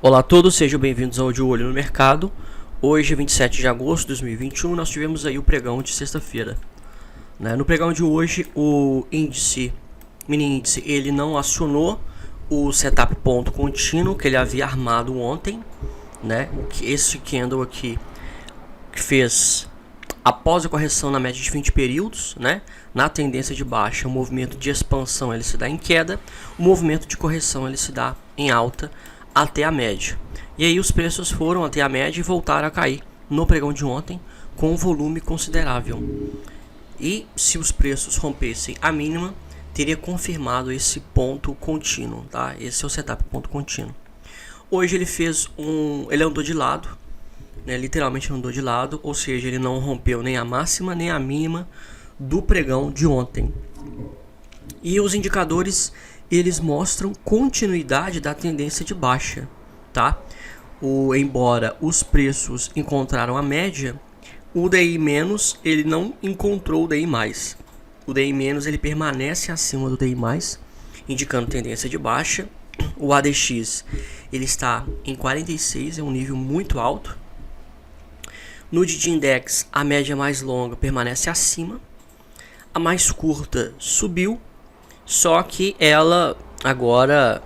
Olá a todos, sejam bem-vindos ao De Olho no Mercado. Hoje, 27 de agosto de 2021, nós tivemos aí o pregão de sexta-feira. No pregão de hoje, o mini índice, ele não acionou o setup ponto contínuo que ele havia armado ontem, Esse candle aqui que fez após a correção na média de 20 períodos, Na tendência de baixa, o movimento de expansão ele se dá em queda, o movimento de correção ele se dá em alta até a média. E aí os preços foram até a média e voltaram a cair no pregão de ontem com um volume considerável. E se os preços rompessem a mínima, teria confirmado esse ponto contínuo, tá? Esse é o setup ponto contínuo. Hoje ele andou de lado, literalmente andou de lado, ou seja, ele não rompeu nem a máxima nem a mínima do pregão de ontem. E os indicadores eles mostram continuidade da tendência de baixa, tá? Embora os preços encontraram a média, o DI- ele não encontrou o DI+. O DI- ele permanece acima do DI+, indicando tendência de baixa. O ADX ele está em 46, é um nível muito alto. No DD Index, a média mais longa permanece acima. A mais curta subiu, só que ela agora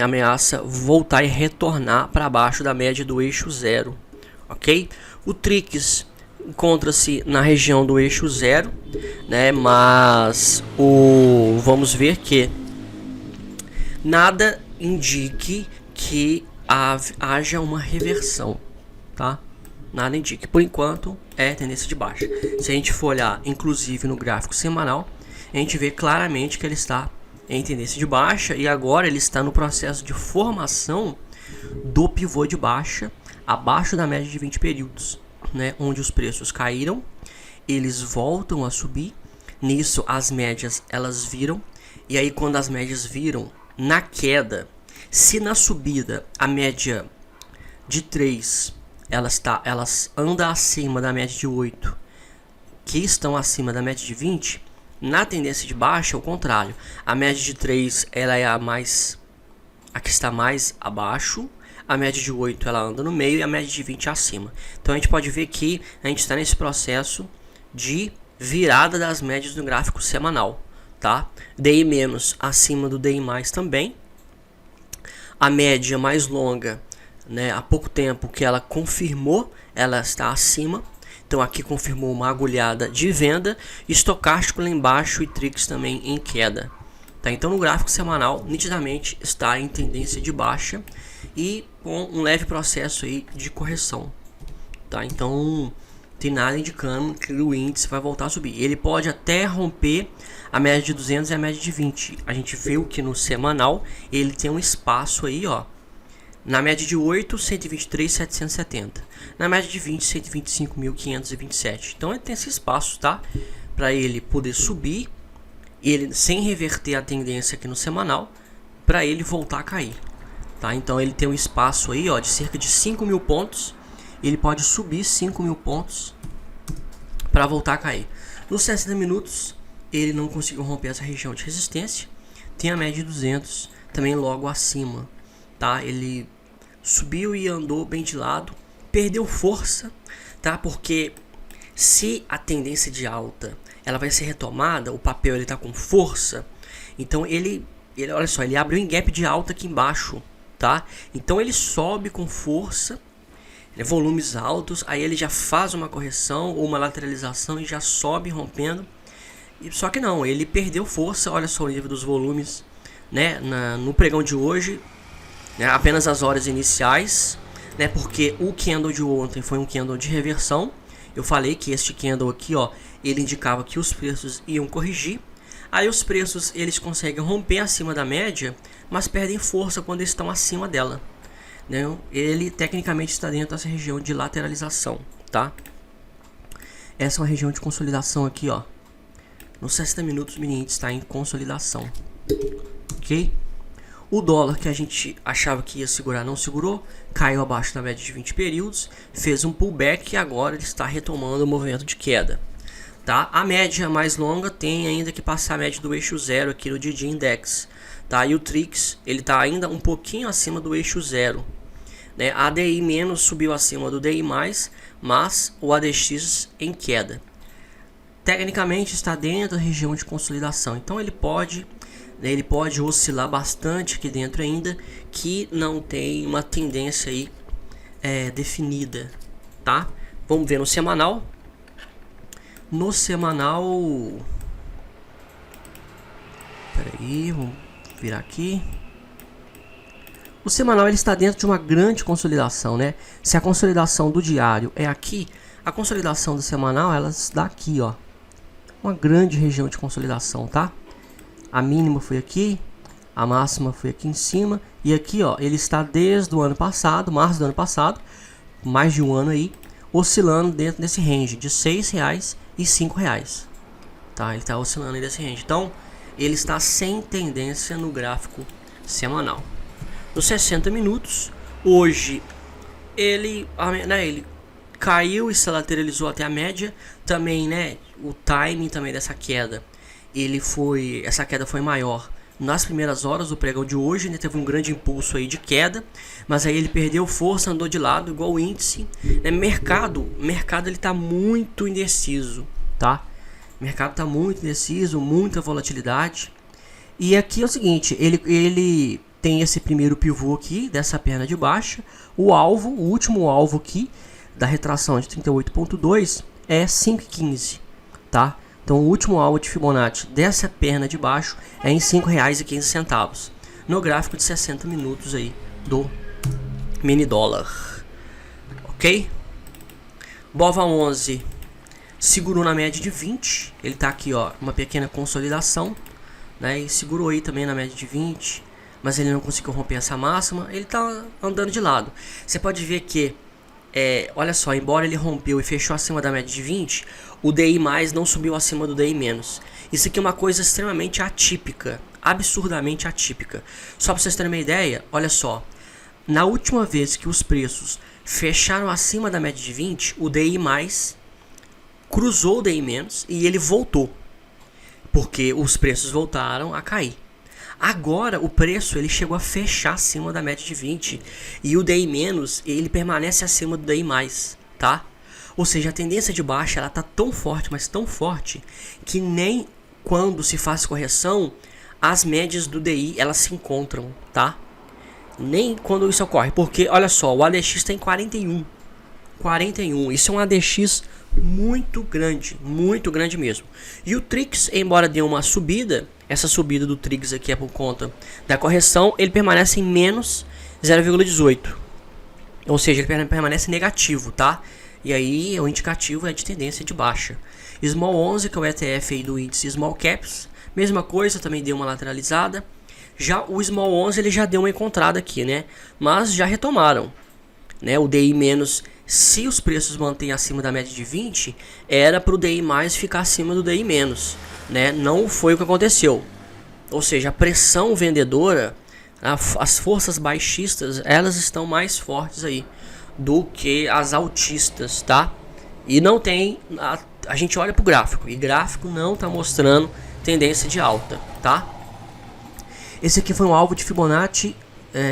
ameaça voltar e retornar para baixo da média do eixo 0, ok? O TRIX encontra-se na região do eixo 0, mas vamos ver que nada indique que haja uma reversão, tá? Nada indica. Por enquanto é tendência de baixa. Se a gente for olhar inclusive no gráfico semanal, a gente vê claramente que ele está em tendência de baixa e agora ele está no processo de formação do pivô de baixa abaixo da média de 20 períodos, onde os preços caíram, eles voltam a subir. Nisso as médias elas viram, e aí quando as médias viram na queda, se na subida a média de 3 elas andam acima da média de 8, que estão acima da média de 20, na tendência de baixa é o contrário. A média de 3 ela é a que está mais abaixo, a média de 8 ela anda no meio e a média de 20 acima. Então a gente pode ver que a gente está nesse processo de virada das médias no gráfico semanal, tá? DI- acima do DI+ também. A média mais longa, há pouco tempo que ela confirmou, ela está acima. Então aqui confirmou uma agulhada de venda, estocástico lá embaixo e TRIX também em queda. Tá? Então no gráfico semanal nitidamente está em tendência de baixa e com um leve processo aí de correção. Tá? Então tem nada indicando que o índice vai voltar a subir. Ele pode até romper a média de 200 e a média de 20. A gente viu que no semanal ele tem um espaço aí, ó. Na média de 8, 123.770. Na média de 20, 125.527. Então ele tem esse espaço, tá? Para ele poder subir, ele sem reverter a tendência aqui no semanal, para ele voltar a cair, tá? Então ele tem um espaço aí, ó, de cerca de 5.000 pontos. Ele pode subir 5.000 pontos para voltar a cair. Nos 60 minutos, ele não conseguiu romper essa região de resistência. Tem a média de 200 também logo acima. Tá? Ele subiu e andou bem de lado, perdeu força, tá? Porque se a tendência de alta ela vai ser retomada, o papel ele tá com força, então ele olha só, ele abriu em gap de alta aqui embaixo, tá? Então ele sobe com força, volumes altos, aí ele já faz uma correção ou uma lateralização e já sobe rompendo. Só que não, ele perdeu força. Olha só o nível dos volumes, no pregão de hoje. Apenas as horas iniciais, porque o candle de ontem foi um candle de reversão. Eu falei que este candle aqui, ó, ele indicava que os preços iam corrigir. Aí os preços eles conseguem romper acima da média, mas perdem força quando estão acima dela, Ele tecnicamente está dentro dessa região de lateralização, tá? Essa é uma região de consolidação aqui, ó. Nos 60 minutos o mini índice está em consolidação, ok? O dólar que a gente achava que ia segurar não segurou, caiu abaixo da média de 20 períodos, fez um pullback e agora ele está retomando o movimento de queda. Tá? A média mais longa tem ainda que passar a média do eixo 0 aqui no DD Index. tá? E o Trix, ele está ainda um pouquinho acima do eixo 0, né? A DI- subiu acima do DI+, mas o ADX em queda. Tecnicamente está dentro da região de consolidação, então ele pode oscilar bastante aqui dentro ainda, que não tem uma tendência aí definida, tá? Vamos ver no semanal. No semanal, peraí, vamos virar aqui. O semanal ele está dentro de uma grande consolidação, né? Se a consolidação do diário é aqui, a consolidação do semanal ela está aqui, ó. Uma grande região de consolidação, tá? A mínima foi aqui, a máxima foi aqui em cima, e aqui, ó, ele está desde o ano passado, março do ano passado, mais de um ano aí, oscilando dentro desse range de R$6 e R$5, tá? Ele está oscilando nesse range. Então, ele está sem tendência no gráfico semanal. Nos 60 minutos, hoje ele caiu e se lateralizou até a média, também, né? O timing também dessa queda, essa queda foi maior nas primeiras horas do pregão de hoje, né? Teve um grande impulso aí de queda, mas aí ele perdeu força, andou de lado, igual o índice, né? Mercado ele tá muito indeciso, tá? Mercado tá muito indeciso, muita volatilidade. E aqui é o seguinte, ele tem esse primeiro pivô aqui dessa perna de baixa, o último alvo aqui da retração de 38.2 é 5,15, tá? Então o último alvo de Fibonacci dessa perna de baixo é em R$5,15 no gráfico de 60 minutos aí do mini dólar, ok? BOVA 11 segurou na média de 20, ele tá aqui, ó, uma pequena consolidação, né? E segurou aí também na média de 20, mas ele não conseguiu romper essa máxima, ele tá andando de lado. Você pode ver que olha só, embora ele rompeu e fechou acima da média de 20, o DI+ não subiu acima do DI-. Isso aqui é uma coisa extremamente atípica, absurdamente atípica. Só para vocês terem uma ideia, olha só, na última vez que os preços fecharam acima da média de 20, o DI+ cruzou o DI- e ele voltou, porque os preços voltaram a cair. Agora o preço ele chegou a fechar acima da média de 20 e o DI- ele permanece acima do DI+, tá? Ou seja, a tendência de baixa ela tá tão forte, mas tão forte, que nem quando se faz correção as médias do DI elas se encontram, tá? Nem quando isso ocorre, porque olha só, o ADX tem 41, isso é um ADX muito grande mesmo. E o Trix, embora dê uma subida, essa subida do Trix aqui é por conta da correção, ele permanece em menos 0,18, ou seja, ele permanece negativo, tá? E aí o indicativo é de tendência de baixa. Small 11, que é o ETF aí do índice Small Caps, mesma coisa, também deu uma lateralizada. Já o Small 11 ele já deu uma encontrada aqui, né? Mas já retomaram, né? O DI-, se os preços mantêm acima da média de 20, era para o DI+ ficar acima do DI-, né? Não foi o que aconteceu. Ou seja, a pressão vendedora, as forças baixistas, elas estão mais fortes aí do que as altistas, tá? E não tem, a gente olha pro gráfico e gráfico não tá mostrando tendência de alta, tá? Esse aqui foi um alvo de Fibonacci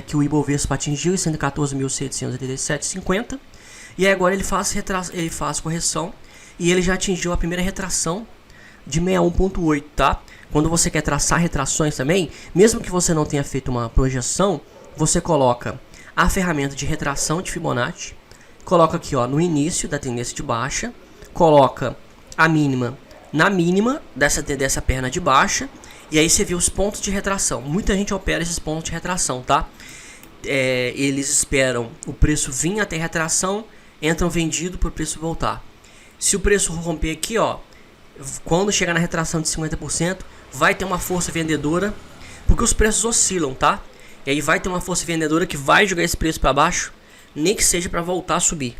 que o Ibovespa atingiu em 114.787,50, e agora ele faz correção e ele já atingiu a primeira retração de 61.8, tá? Quando você quer traçar retrações também, mesmo que você não tenha feito uma projeção, você coloca a ferramenta de retração de Fibonacci, coloca aqui, ó, no início da tendência de baixa, coloca a mínima na mínima dessa perna de baixa, e aí você vê os pontos de retração. Muita gente opera esses pontos de retração, tá? Eles esperam o preço vir até retração, entram vendido para o preço voltar. Se o preço romper aqui, ó, quando chegar na retração de 50%, vai ter uma força vendedora, porque os preços oscilam, tá? E aí vai ter uma força vendedora que vai jogar esse preço para baixo, nem que seja para voltar a subir.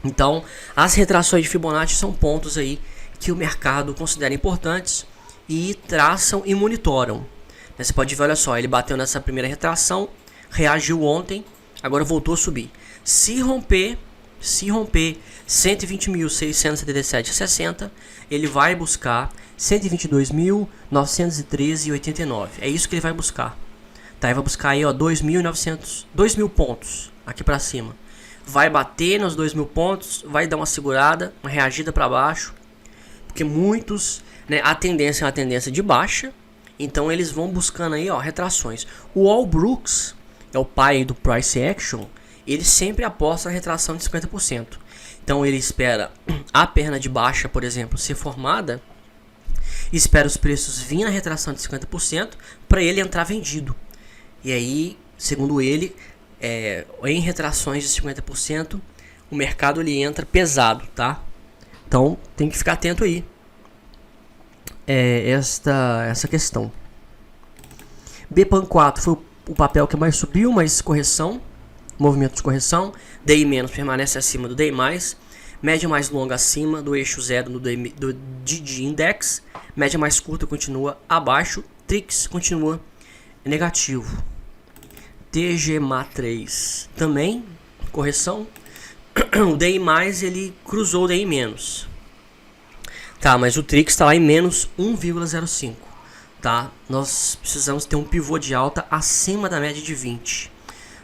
Então, as retrações de Fibonacci são pontos aí que o mercado considera importantes e traçam e monitoram. Você pode ver, olha só, ele bateu nessa primeira retração, reagiu ontem, agora voltou a subir. Se romper Se romper 120.677,60, ele vai buscar 122.913,89. É isso que ele vai buscar. Tá, ele vai buscar aí, ó, 2.000 pontos aqui para cima. Vai bater nos 2.000 pontos, vai dar uma segurada, uma reagida para baixo, porque muitos, né, a tendência é uma tendência de baixa, então eles vão buscando aí, ó, retrações. O All Brooks, é o pai do Price Action, ele sempre aposta na retração de 50%. Então ele espera a perna de baixa, por exemplo, ser formada, espera os preços virem na retração de 50% para ele entrar vendido. E aí, segundo ele, em retrações de 50%, o mercado ele entra pesado, tá? Então tem que ficar atento aí. Essa questão. BPAN 4 foi o papel que mais subiu, mas correção, movimento de correção. DI- permanece acima do DI+, média mais longa acima do eixo 0 do DD Index, média mais curta continua abaixo, TRIX continua negativo. TGMA3 também correção. O DI+, ele cruzou o DI-. Tá, mas o TRIX está lá em menos 1,05. Tá? Nós precisamos ter um pivô de alta acima da média de 20.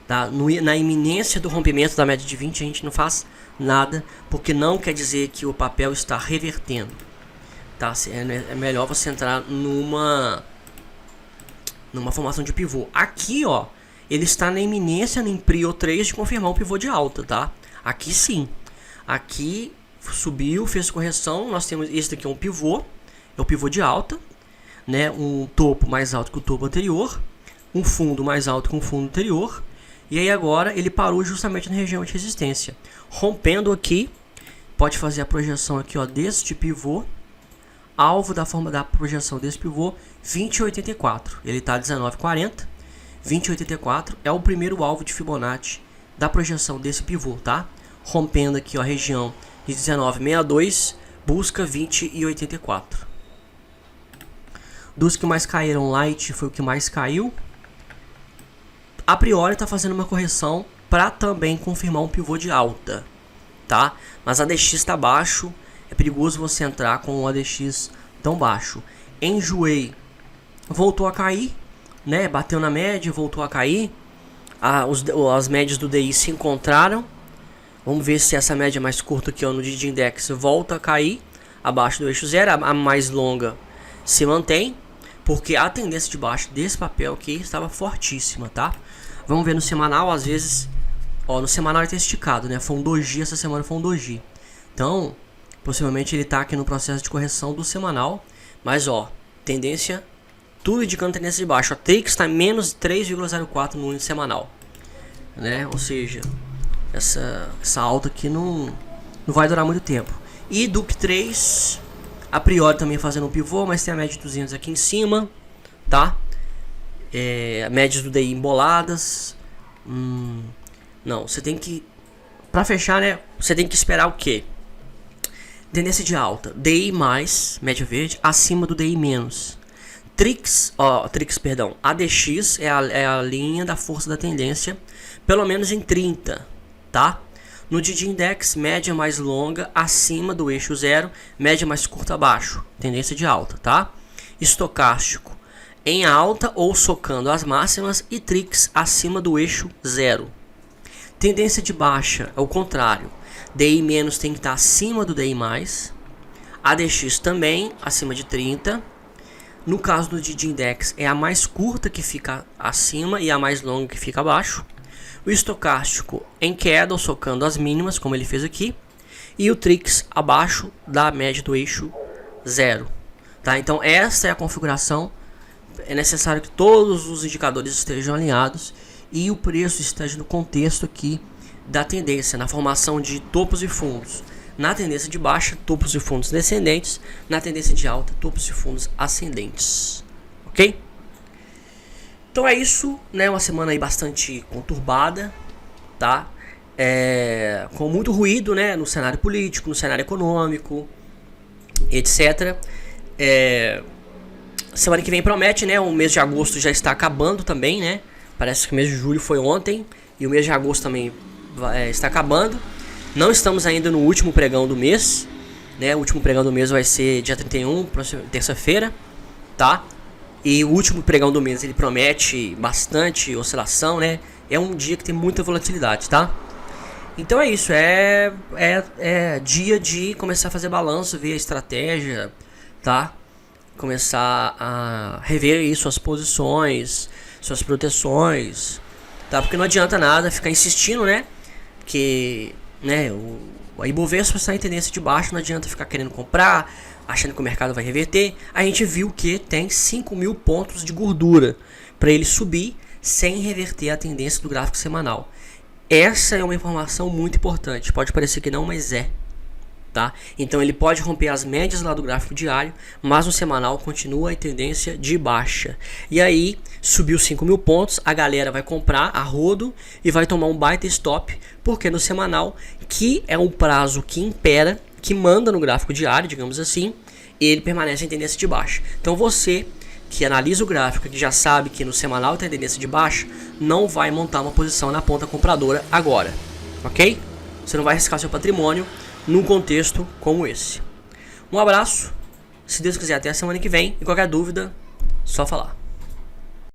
Tá? Na iminência do rompimento da média de 20, a gente não faz nada, porque não quer dizer que o papel está revertendo. Tá? É melhor você entrar numa formação de pivô. Aqui, ó, ele está na iminência em Prio 3 de confirmar um pivô de alta, tá? Aqui sim. Aqui subiu, fez correção. Nós temos esse daqui, é um pivô. É o pivô de alta, né? Um topo mais alto que o topo anterior, um fundo mais alto que o fundo anterior. E aí agora ele parou justamente na região de resistência. Rompendo aqui, pode fazer a projeção aqui, ó, deste pivô. Alvo da forma da projeção desse pivô, 20,84. Ele está 19,40. 20,84 é o primeiro alvo de Fibonacci da projeção desse pivô, tá? Rompendo aqui, ó, a região de 19,62, busca 20,84. Dos que mais caíram, Light foi o que mais caiu. A priori está fazendo uma correção para também confirmar um pivô de alta, tá? Mas a DX está baixo, é perigoso você entrar com um ADX tão baixo. Enjoei, voltou a cair, né? Bateu na média, voltou a cair. As médias do DI se encontraram. Vamos ver se essa média mais curta aqui, ó, no DD Index volta a cair abaixo do eixo 0. A mais longa se mantém, porque a tendência de baixo desse papel aqui estava fortíssima, tá? Vamos ver no semanal, às vezes, ó, no semanal ele está esticado, né? Foi um doji, essa semana foi um doji. Então, possivelmente ele está aqui no processo de correção do semanal, mas ó, tendência, tudo indicando tendência de baixo. A TRIX está em menos 3,04 no índice semanal, né? Ou seja, essa alta aqui não vai durar muito tempo. E DUC 3, a priori também fazendo um pivô, mas tem a média de 200 aqui em cima, tá? Médias do DI emboladas. Não, você tem que, para fechar, né? Você tem que esperar o quê? Tendência de alta, DI+, média verde, acima do DI-. TRIX, perdão, ADX é a linha da força da tendência, pelo menos em 30, tá? No DD Index, média mais longa acima do eixo 0, média mais curta abaixo, tendência de alta, tá? Estocástico em alta ou socando as máximas e TRIX acima do eixo 0. Tendência de baixa é o contrário, DI- tem que estar acima do DI+, ADX também acima de 30. No caso do DD Index é a mais curta que fica acima e a mais longa que fica abaixo. O estocástico em queda ou socando as mínimas, como ele fez aqui, e o TRIX abaixo da média do eixo 0. Tá? Então essa é a configuração. É necessário que todos os indicadores estejam alinhados e o preço esteja no contexto aqui da tendência, na formação de topos e fundos. Na tendência de baixa, topos e fundos descendentes. Na tendência de alta, topos e fundos ascendentes. Ok? Então é isso, né? Uma semana aí bastante conturbada, tá? Com muito ruído, né? No cenário político, no cenário econômico, etc. Semana que vem promete, né? O mês de agosto já está acabando também, né? Parece que o mês de julho foi ontem e o mês de agosto também está acabando. Não estamos ainda no último pregão do mês, né? O último pregão do mês vai ser dia 31, terça-feira, tá? E o último pregão do mês ele promete bastante oscilação, né? É um dia que tem muita volatilidade, tá? Então é isso, é dia de começar a fazer balanço, ver a estratégia, tá? Começar a rever aí suas posições, suas proteções, tá? Porque não adianta nada ficar insistindo, né? Que, né, a Ibovespa está em tendência de baixo, não adianta ficar querendo comprar, achando que o mercado vai reverter. A gente viu que tem 5.000 pontos de gordura para ele subir sem reverter a tendência do gráfico semanal. Essa é uma informação muito importante, pode parecer que não, mas é. Tá? Então ele pode romper as médias lá do gráfico diário, mas no semanal continua em tendência de baixa. E aí subiu 5.000 pontos, a galera vai comprar a rodo e vai tomar um baita stop, porque no semanal, que é um prazo que impera, que manda no gráfico diário, digamos assim, ele permanece em tendência de baixa. Então você que analisa o gráfico, que já sabe que no semanal tem tendência de baixa, não vai montar uma posição na ponta compradora agora, ok? Você não vai arriscar seu patrimônio num contexto como esse. Um abraço, se Deus quiser até a semana que vem, e qualquer dúvida, só falar.